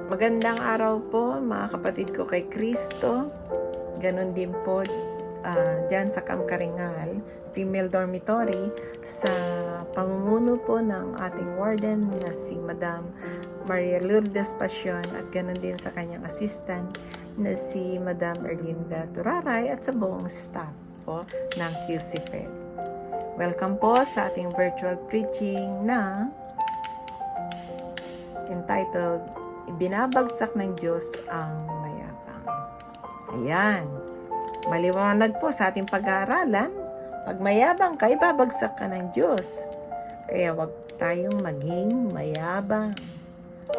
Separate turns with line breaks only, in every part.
Magandang araw po mga kapatid ko kay Kristo. Ganon din po dyan sa Kamkaringal Female Dormitory sa pamumuno po ng ating warden na si Madam Maria Lourdes Passion at ganon din sa kanyang assistant na si Madam Erlinda Turaray at sa buong staff po ng QCFED. Welcome po sa ating virtual preaching na entitled Ibinabagsak ng Diyos ang Mayabang. Ayan. Maliwanag po sa ating pag-aaralan. Pag mayabang ka, ibabagsak ka ng Diyos. Kaya wag tayong maging mayabang.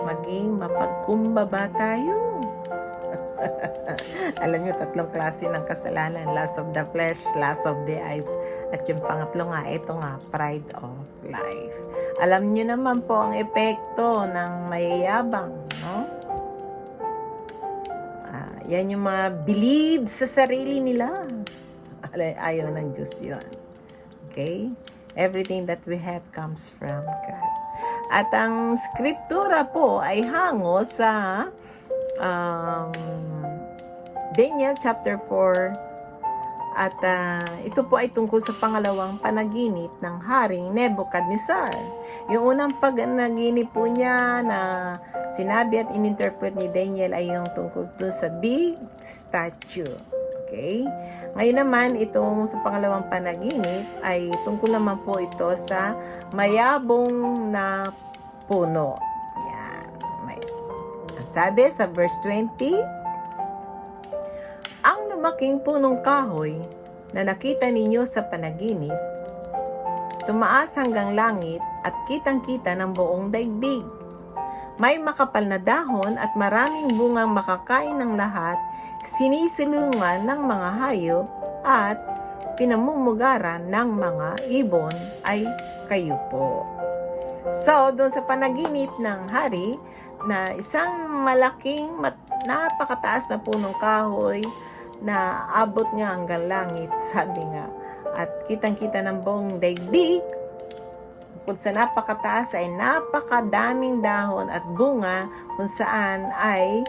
Maging mapagkumbaba tayo. Alam niyo, tatlong klase ng kasalanan. Lust of the flesh, lust of the eyes, at yung pangatlo nga, ito nga, pride of life. Alam niyo naman po ang epekto ng mayayabang, no? Yan yung mga believe sa sarili nila. Ayaw ng Diyos yun. Okay? Everything that we have comes from God. At ang skriptura po ay hango sa Daniel chapter 4. At ito po ay tungkol sa pangalawang panaginip ng Haring Nebuchadnezzar. Yung unang panaginip po niya na sinabi at ininterpret ni Daniel ay yung tungkol doon sa big statue. Okay? Ngayon naman, itong sa pangalawang panaginip ay tungkol naman po ito sa mayabong na puno. Yan. Sabi sa verse 20, ang lumaking punong kahoy na nakita ninyo sa panaginip, tumaas hanggang langit at kitang-kita ng buong daigdig. May makapal na dahon at maraming bungang makakain ng lahat, sinisilungan ng mga hayop at pinamumugaran ng mga ibon ay kayo po. So, doon sa panaginip ng hari, na isang malaking napakataas na punong kahoy na abot nga hanggang langit, sabi nga, at kitang-kita ng buong daigdig. Bukod sa napakataas ay napakadaming dahon at bunga kung saan ay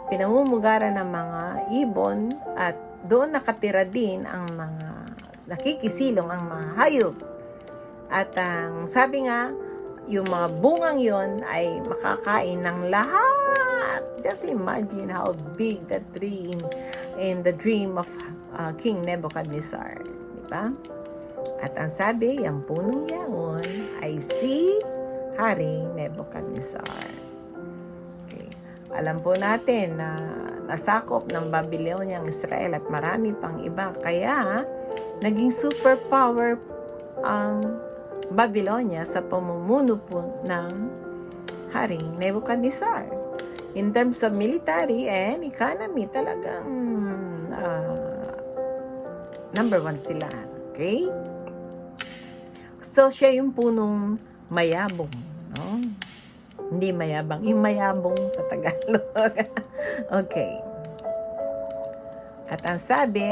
pinamumugaran ng mga ibon at doon nakatira din ang mga nakikisilong ang mga hayop. At ang sabi nga, yung mga bungang yon ay makakain ng lahat. Just imagine how big the tree in the dream of King Nebuchadnezzar. Diba? At ang sabi, yung punong yaon ay si Haring Nebuchadnezzar. Okay. Alam po natin na nasakop ng Babylonia ang Israel at marami pang iba. Kaya, naging superpower ang Babylonia sa pamumuno po ng Haring Nebuchadnezzar. In terms of military and economy, talagang number one sila. Okay? So, siya yung punong mayabong. No? Hindi mayabang. Yung mayabong sa Tagalog. Okay. At ang sabi,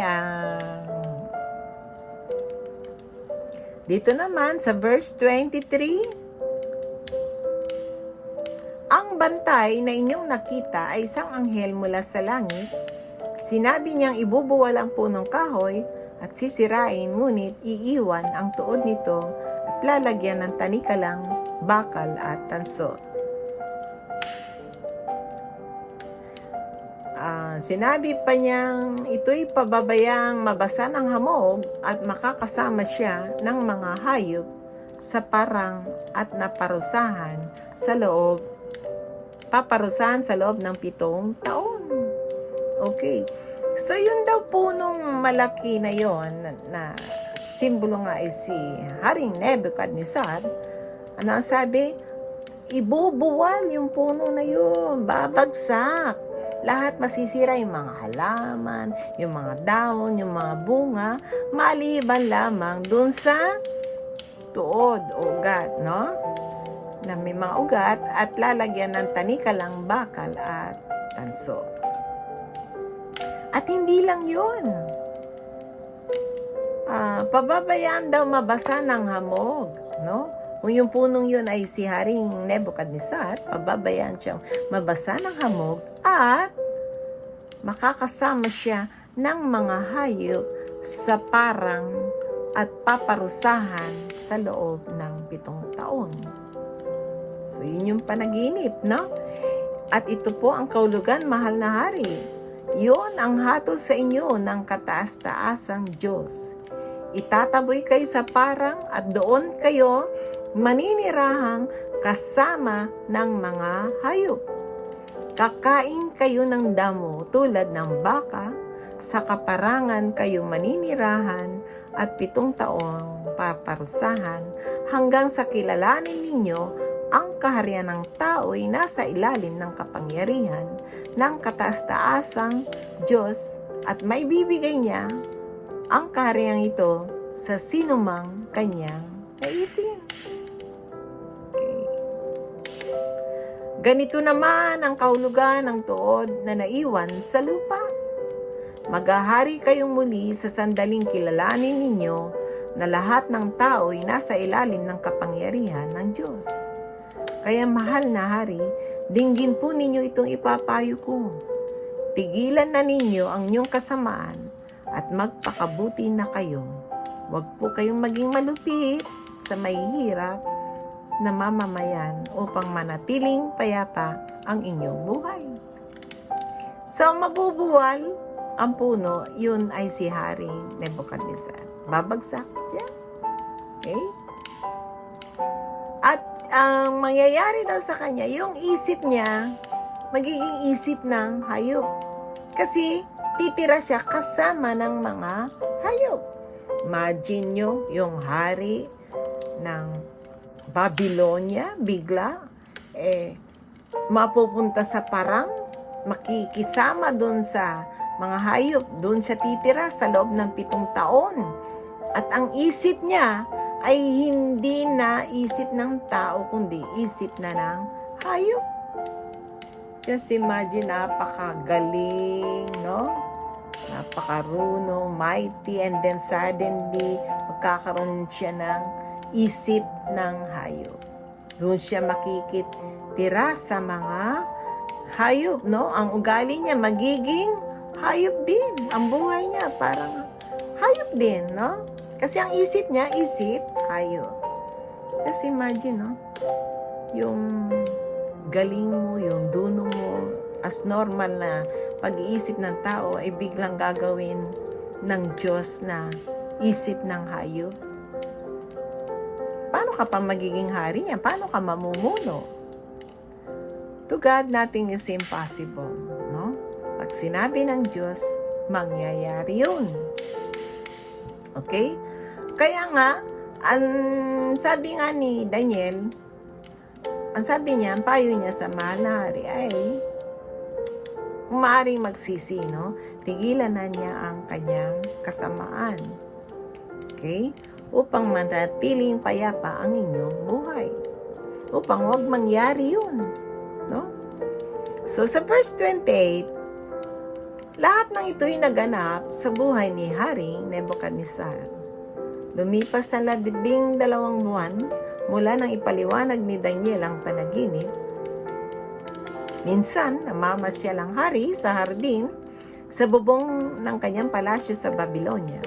dito naman sa verse 23, ang bantay na inyong nakita ay isang anghel mula sa langit. Sinabi niyang ibubuwal ang punong kahoy at sisirain, ngunit iiwan ang tuod nito at lalagyan ng tanikalang, bakal at tanso. Sinabi pa niyang ito'y pababayang mabasa ng hamog at makakasama siya ng mga hayop sa parang at paparusahan sa loob ng 7 taon. Okay. So, yun daw punong malaki na yon na simbolo nga ay si Haring Nebuchadnezzar. Ano ang sabi? Ibubuwal yung puno na yun. Babagsak. Lahat masisira, yung mga halaman, yung mga dahon, yung mga bunga, maliban lamang dun sa tuod o ugat, no? Na may mga ugat at lalagyan ng tanikalang, bakal at tanso. At hindi lang yun. Pababayaan daw mabasa ng hamog, no? Kung yung punong yun ay si Haring Nebuchadnezzar, pababayaan siyang mabasa ng hamog at makakasama siya ng mga hayop sa parang at paparusahan sa loob ng 7 taon. So, yun yung panaginip, no? At ito po ang kahulugan, mahal na hari. Yun ang hatol sa inyo ng kataas-taasang Diyos. Itataboy kayo sa parang at doon kayo maninirahang kasama ng mga hayop. Kakain kayo ng damo tulad ng baka, sa kaparangan kayo maninirahan at 7 taong paparusahan hanggang sa kilalanin ninyo ang kaharian ng tao'y nasa ilalim ng kapangyarihan ng kataas-taasang Diyos at may bibigay niya ang kaharian ito sa sinumang kanyang naisin. Okay. Ganito naman ang kahulugan ng tuod na naiwan sa lupa. Maghahari kayong muli sa sandaling kilalanin ninyo na lahat ng tao ay nasa ilalim ng kapangyarihan ng Diyos. Kaya mahal na hari, dinggin po ninyo itong ipapayo ko. Tigilan na ninyo ang inyong kasamaan at magpakabuti na kayo. Huwag po kayong maging malupit sa mahihirap na mamamayan upang manatiling payapa ang inyong buhay. So, mabubuwal ang puno, yun ay si Haring Nebuchadnezzar. Babagsak siya. Okay? At ang mangyayari daw sa kanya, yung isip niya, magiging isip ng hayop. Kasi titira siya kasama ng mga hayop. Imagine nyo, yung hari ng Babylonia, bigla, mapupunta sa parang, makikisama doon sa mga hayop, doon siya titira sa loob ng 7 taon. At ang isip niya ay hindi na isip ng tao, kundi isip na ng hayop. Just imagine, napakagaling, no? Napakarunong, mighty, and then suddenly, magkakaroon siya ng isip ng hayop. Doon siya makikitira sa mga hayop, no? Ang ugali niya magiging hayop din. Ang buhay niya parang hayop din, no? Kasi ang isip niya, isip, hayop. Just imagine, no? Yung galing mo, yung dunong mo, as normal na pag-iisip ng tao ay biglang gagawin ng Diyos na isip ng hayop. Paano ka pa magiging hari niya? Paano ka mamumuno? To God, nothing is impossible, no? Pag sinabi ng Diyos, mangyayari yun. Okay? Kaya nga, sabi nga ni Daniel, ang sabi niya, ang payo niya sa mahal na hari ay, kung maaaring magsisi, no? Tigilan na niya ang kanyang kasamaan. Okay? Upang manatiling payapa ang inyong buhay. Upang huwag mangyari yun. No? So, sa verse 28, lahat ng ito'y naganap sa buhay ni Haring Nebuchadnezzar. Lumipas ang 12 buwan mula nang ipaliwanag ni Daniel ang panaginip. Minsan, namamasyal ang hari sa hardin sa bubong ng kanyang palasyo sa Babylonia.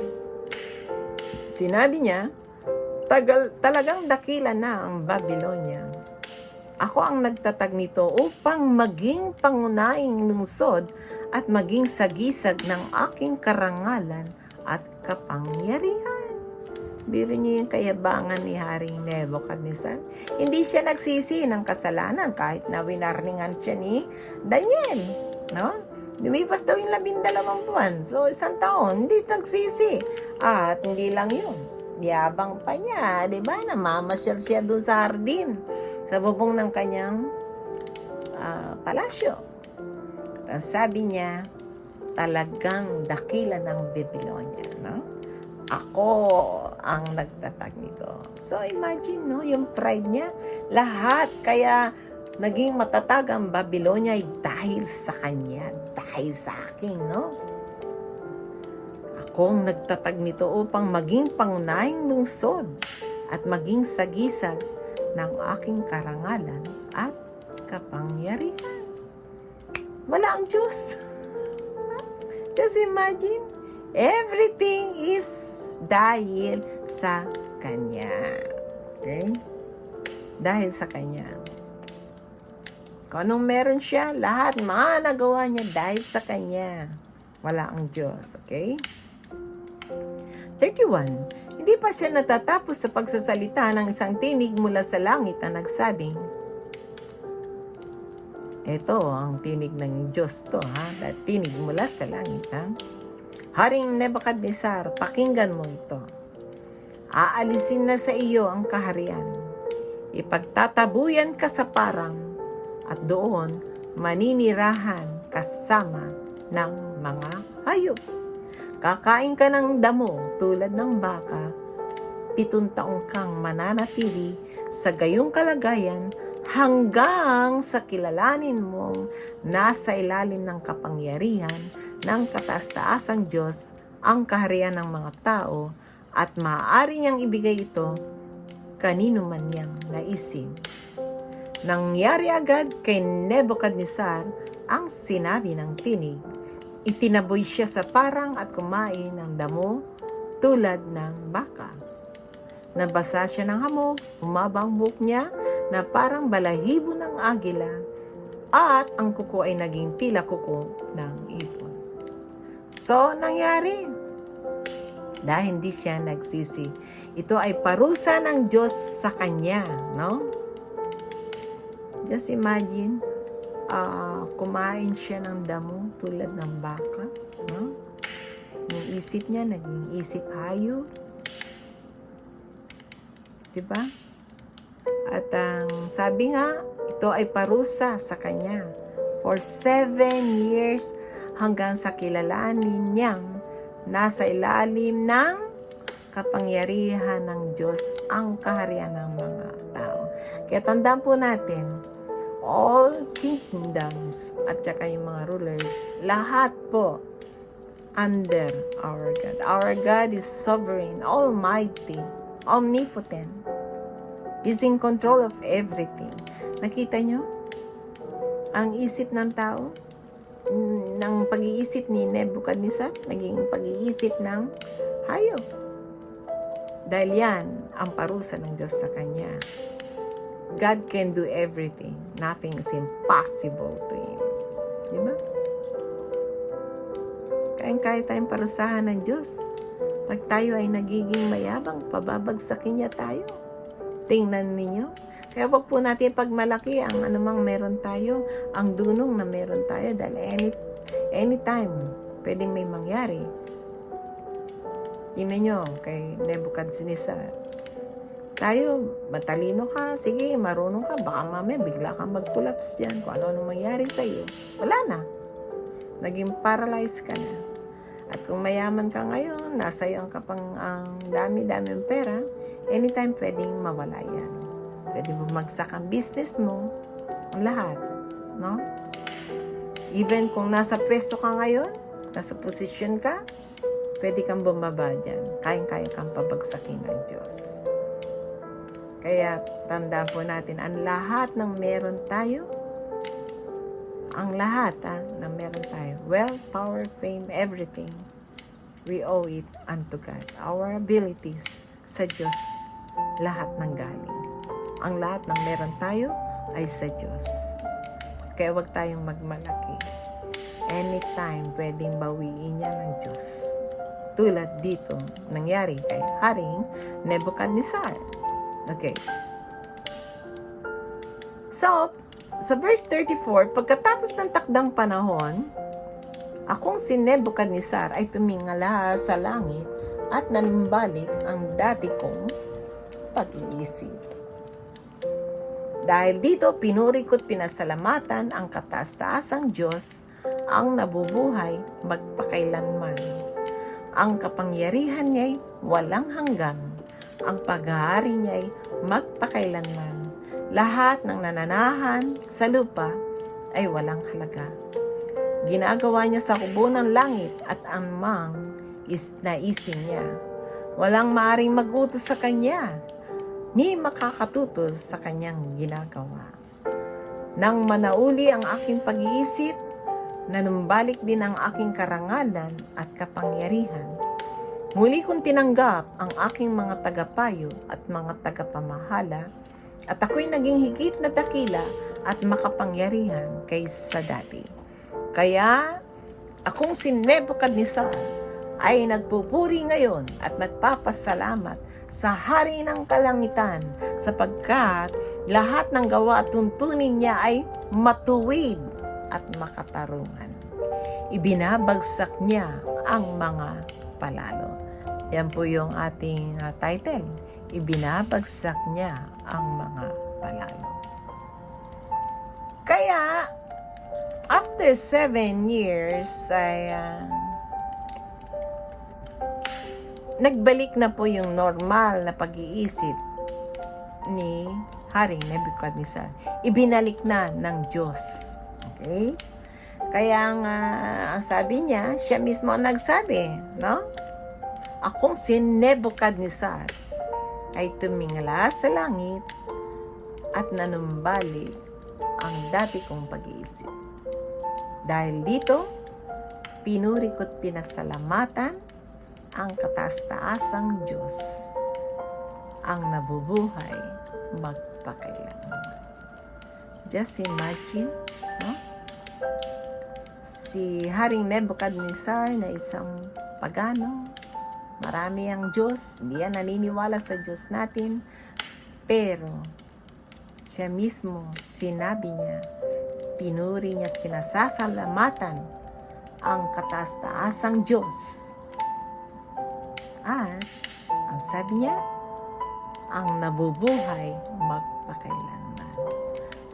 Sinabi niya, talagang dakila na ang Babylonia. Ako ang nagtatag nito upang maging pangunahing lungsod at maging sagisag ng aking karangalan at kapangyarihan. Biro niyo yung kayabangan ni Haring Nebuchadnezzar. Hindi siya nagsisi ng kasalanan kahit na winarningan siya ni Daniel. No? Lumipas daw yung 12 buwan. So, 1 taon, hindi nagsisi. At hindi lang yun. Yabang pa niya, di ba? Namamasyal siya doon sa hardin, sa bubong ng kanyang palasyo. At sabi niya, talagang dakila ng Babylonia, no? Ako ang nagtatag nito. So imagine, no, yung pride niya, lahat kaya naging matatag ang Babylonia ay dahil sa kanya, dahil sa akin, no? Ako ang nagtatag nito upang maging pangunahing lungsod at maging sagisag ng aking karangalan at kapangyarihan. Wala ang Diyos. Just imagine, everything is dahil sa Kanya. Okay? Dahil sa Kanya. Kung anong meron siya, lahat nagawa niya dahil sa Kanya. Wala ang Diyos. Okay? 31. Hindi pa siya natatapos sa pagsasalita ng isang tinig mula sa langit na nagsabing, ito ang tinig ng Diyos to, ha? Tinig mula sa langit, ha? Haring Nebukadnezar, pakinggan mo ito. Aalisin na sa iyo ang kaharian. Ipagtatabuyan ka sa parang at doon maninirahan kasama ng mga hayop. Kakain ka ng damo tulad ng baka. 7 taong kang mananatili sa gayong kalagayan hanggang sa kilalanin mong nasa ilalim ng kapangyarihan ng kataas-taasang Diyos ang kaharian ng mga tao at maaari niyang ibigay ito kanino man niyang naisin. Nangyari agad kay Nebukadnezar ang sinabi ng tinig. Itinaboy siya sa parang at kumain ng damo tulad ng baka. Nabasa siya ng hamog, humabang buhok niya na parang balahibo ng agila at ang kuko ay naging tila kuko ng ibon. So, nangyari dahil hindi siya nagsisi. Ito ay parusa ng Diyos sa kanya, no? Just imagine, kumain siya ng damo tulad ng baka, no? Yung isip niya naging isip hayop, diba? At ang sabi nga, ito ay parusa sa kanya for 7 years hanggang sa kilalanin niyang nasa ilalim ng kapangyarihan ng Diyos ang kaharian ng mga tao. Kaya tandaan po natin, all kingdoms at saka yung mga rulers, lahat po under our God. Our God is sovereign, almighty, omnipotent. He's in control of everything. Nakita nyo? Ang isip ng tao, ng pag-iisip ni Nebukadnezar, naging pag-iisip ng hayop. Dahil yan ang parusa ng Diyos sa kanya. God can do everything. Nothing is impossible to Him. Diba? Kaya tayong parusahan ng Diyos. Pag tayo ay nagiging mayabang, pababagsakin niya tayo. Tingnan ninyo. Kaya wag po natin pagmalaki ang anumang meron tayo, ang dunong na meron tayo dahil anytime pwedeng may mangyari. Tingnan nyo kay Nebukadnezar. Tayo, matalino ka, sige, marunong ka, baka mamaya bigla kang mag-collapse dyan. Kung ano mangyari sa iyo, wala na. Naging paralyzed ka na. At kung mayaman ka ngayon, nasa iyo ang dami-daming pera, anytime pwedeng mawala yan. Pwede bumagsak ang business mo, ang lahat, no? Even kung nasa pwesto ka ngayon, nasa posisyon ka, pwede kang bumaba dyan. Kayang-kaya kang pabagsakin ng Diyos. Kaya tandaan po natin, ang lahat ng meron tayo, ang lahat ng meron tayo, wealth, power, fame, everything, we owe it unto God. Our abilities sa Diyos, lahat ng galing. Ang lahat ng meron tayo ay sa Diyos. Kaya wag tayong magmalaki. Anytime pwedeng bawiin niya ng Diyos. Tulad dito, nangyari kay Haring Nebukadnezar. Okay. So, sa verse 34, pagkatapos ng takdang panahon, akong si Nebukadnezar ay tumingala sa langit at nanumbalik ang dati kong pag-iisip. Dahil dito, pinuri ko't pinasalamatan ang kataas-taasang Diyos, ang nabubuhay magpakailanman. Ang kapangyarihan niya'y walang hanggan. Ang paghahari niya'y magpakailanman. Lahat ng nananahan sa lupa ay walang halaga. Ginagawa niya sa kubo ng langit at anumang naisin niya. Walang maaring mag-utos sa kanya ni makakatutos sa kanyang ginagawa. Nang manauli ang aking pag-iisip, nanumbalik din ang aking karangalan at kapangyarihan. Muli kong tinanggap ang aking mga tagapayo at mga tagapamahala, at ako'y naging higit na dakila at makapangyarihan kaysa dati. Kaya akong si Nebuchadnezzar ay nagpupuri ngayon at nagpapasalamat sa Hari ng Kalangitan, sapagkat lahat ng gawa at tuntunin niya ay matuwid at makatarungan. Ibinabagsak niya ang mga palalo. Yan po yung ating title. Ibinabagsak niya ang mga palalo. Kaya, after 7 years, ay nagbalik na po yung normal na pag-iisip ni Haring Nebuchadnezzar. Ibinalik na ng Diyos. Okay? Kaya nga, ang sabi niya, siya mismo ang nagsabi, no? Akong si Nebuchadnezzar ay tumingala sa langit at nanumbalik ang dati kong pag-iisip. Dahil dito, pinuri ko't pinasalamatan ang kataas-taasang Diyos, ang nabubuhay magpakailanman. Just imagine, no? Si Haring Nebuchadnezzar na isang pagano, marami ang Diyos, hindi yan naniniwala sa Diyos natin, pero siya mismo sinabi niya, pinuri niya at pinasasalamatan ang kataas-taasang Diyos. At ang sabi niya, ang nabubuhay magpakailanman.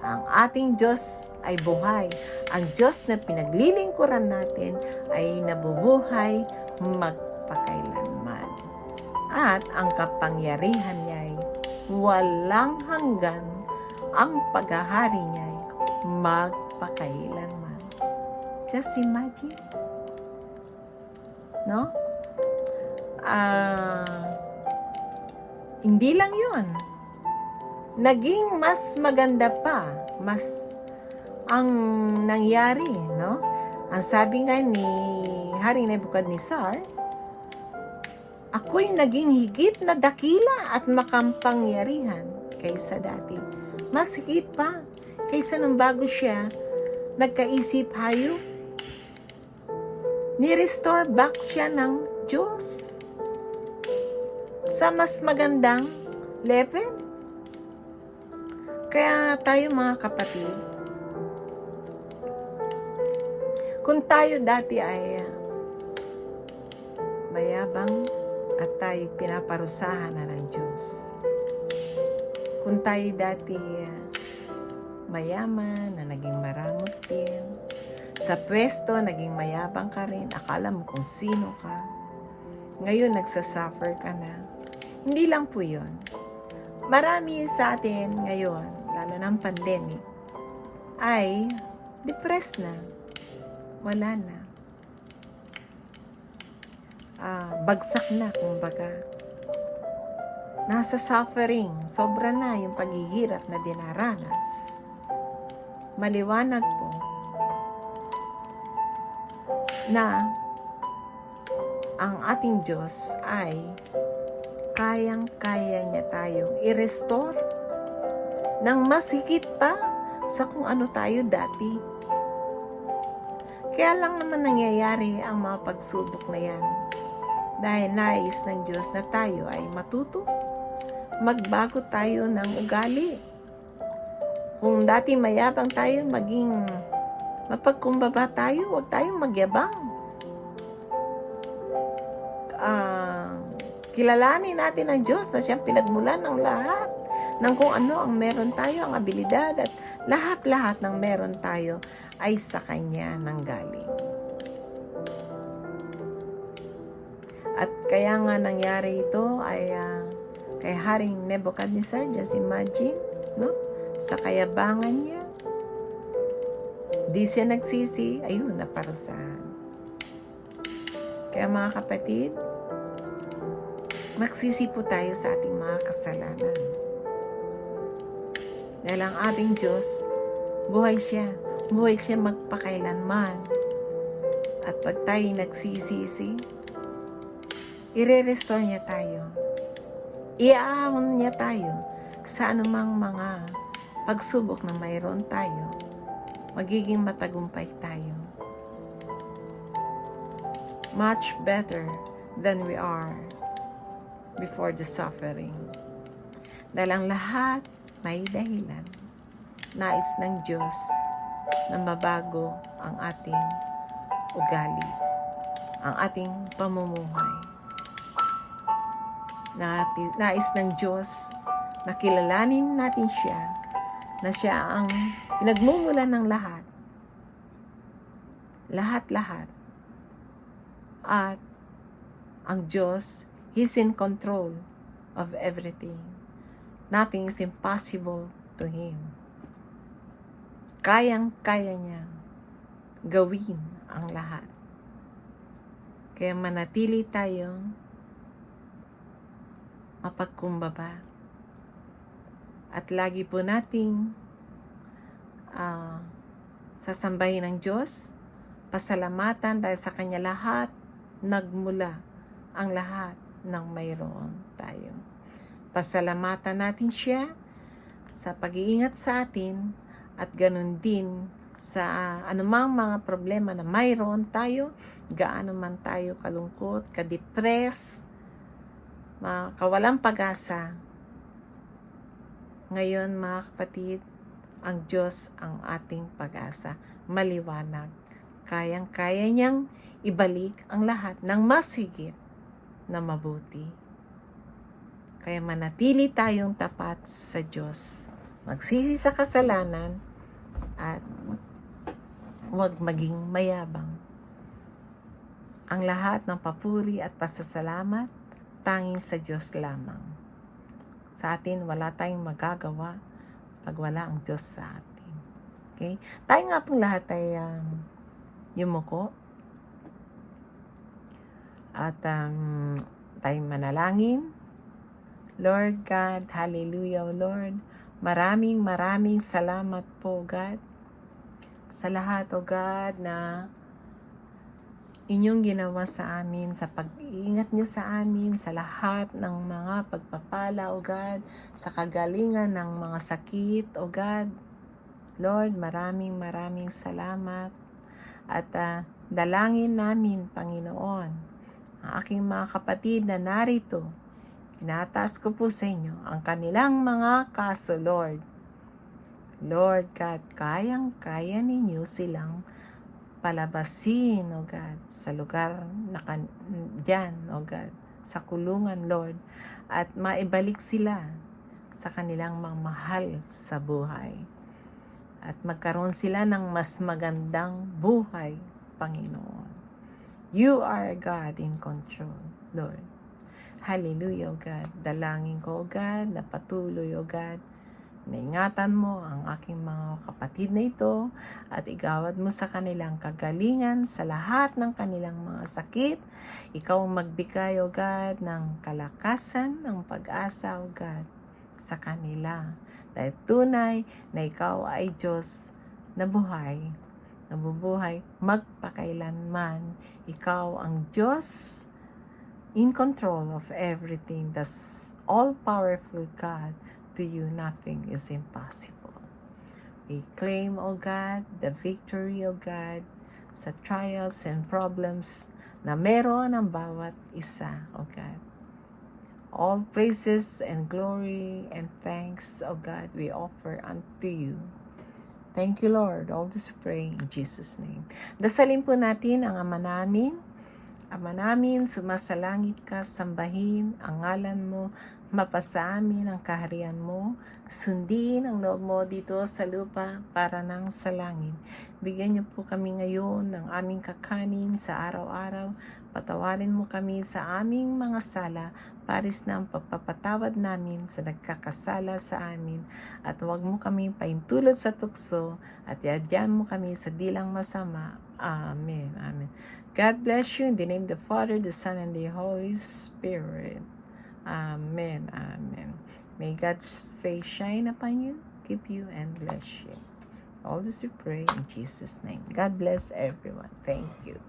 Ang ating Diyos ay buhay. Ang Diyos na pinaglilingkuran natin ay nabubuhay magpakailanman. At ang kapangyarihan niya ay walang hanggan. Ang paghahari niya ay magpakailanman. Just imagine. No? Hindi lang yun. Naging mas maganda pa, mas ang nangyari, no? Ang sabi nga ni Haring Nebuchadnezzar, ako'y naging higit na dakila at makampangyarihan kaysa dati. Mas higit pa kaysa nung bago siya nagkaisip hayop. Ni-restore back siya ng Diyos sa mas magandang level. Kaya tayo mga kapatid, kung tayo dati ay mayabang at tayo pinaparusahan na ng Diyos, kung tayo dati mayaman na naging maramot din, sa pwesto naging mayabang ka rin, akala mo kung sino ka, ngayon nagsasuffer ka na. Hindi lang po yun. Marami sa atin ngayon, lalo ng pandemic, ay depressed na. Wala na. Bagsak na, kumbaga. Nasa suffering. Sobra na yung paghihirap na dinaranas. Maliwanag po na ang ating Diyos ay kayang-kaya niya tayong i-restore ng mas higit pa sa kung ano tayo dati. Kaya lang naman nangyayari ang mga pagsubok na yan dahil nais ng Diyos na tayo ay matuto, magbago tayo ng ugali. Kung dati mayabang tayo, maging mapagkumbaba tayo, huwag tayong magyabang. Kilalanin natin ang Diyos na siyang pinagmulan ng lahat ng kung ano ang meron tayo, ang abilidad at lahat-lahat ng meron tayo ay sa Kanya nanggaling. At kaya nga nangyari ito ay kay Haring Nebuchadnezzar, just imagine, no? Sa kayabangan niya, di siya nagsisi, ayun, naparusahan. Kaya mga kapatid, magsisi po tayo sa ating mga kasalanan. Dahil ang ating Diyos, buhay siya. Buhay siya magpakailanman. At pag tayo nagsisisi, i-restore niya tayo. Iaahon niya tayo sa anumang mga pagsubok na mayroon tayo. Magiging matagumpay tayo. Much better than we are before the suffering. Dahil ang lahat may dahilan. Nais ng Diyos na mabago ang ating ugali, ang ating pamumuhay. Nais ng Diyos na kilalanin natin siya, na siya ang pinagmumulan ng lahat. Lahat-lahat. At ang Diyos, He's in control of everything. Nothing is impossible to Him. Kayang-kaya niya gawin ang lahat. Kaya manatili tayong mapagkumbaba. At lagi po nating sasambahin ng Diyos, pasalamatan dahil sa Kanya lahat, nagmula ang lahat ng mayroon tayo. Pasalamatan natin siya sa pag-iingat sa atin at ganun din sa anumang mga problema na mayroon tayo, gaano man tayo kalungkot, kadepress, kawalang pag-asa. Ngayon mga kapatid, ang Diyos ang ating pag-asa. Maliwanag. Kayang-kaya niyang ibalik ang lahat ng mas higit na mabuti. Kaya manatili tayong tapat sa Diyos. Magsisi sa kasalanan at huwag maging mayabang. Ang lahat ng papuri at pasasalamat tanging sa Diyos lamang. Sa atin, wala tayong magagawa pag wala ang Diyos sa atin. Okay? Tayo nga pong lahat ay yumuko. At tayong manalangin. Lord God, hallelujah, Lord. Maraming salamat po, God. Sa lahat, O God, na inyong ginawa sa amin, sa pag-iingat nyo sa amin, sa lahat ng mga pagpapala, O God, sa kagalingan ng mga sakit, O God. Lord, maraming salamat. At dalangin namin, Panginoon, ang aking mga kapatid na narito, tinataas ko po sa inyo ang kanilang mga kaso, Lord. Lord God, kayang-kaya ninyo silang palabasin, O God, sa lugar na dyan, O God, sa kulungan, Lord, at maibalik sila sa kanilang mga mahal sa buhay. At magkaroon sila ng mas magandang buhay, Panginoon. You are God in control, Lord. Hallelujah, O God. Dalangin ko, O God, na patuloy, O God, na ingatan mo ang aking mga kapatid na ito at igawad mo sa kanilang kagalingan sa lahat ng kanilang mga sakit. Ikaw ang magbigay, O God, ng kalakasan, ng pag-asa, O God, sa kanila. Dahil tunay na ikaw ay Diyos na buhay, nabubuhay magpakailanman. Ikaw ang Diyos in control of everything, the all-powerful God. To you, nothing is impossible. We claim, O God, the victory, O God, sa trials and problems na meron ang bawat isa, O God. All praises and glory and thanks, O God, we offer unto you. Thank you, Lord. All this we pray in Jesus' name. Dasalin po natin ang Ama namin. Ama namin, sumasalangit ka, sambahin ang ngalan mo, mapasa amin ang kaharian mo, sundin ang loob mo dito sa lupa para nang sa langit. Bigyan niyo po kami ngayon ng aming kakanin sa araw-araw. Patawarin mo kami sa aming mga sala, paris na ang pagpapatawad namin sa nagkakasala sa amin. At huwag mo kami paintulot sa tukso at iadyan mo kami sa dilang masama. Amen. Amen. God bless you in the name of the Father, the Son, and the Holy Spirit. Amen. Amen. May God's face shine upon you keep you, and bless you. All this we pray in Jesus' name. God bless everyone. Thank you.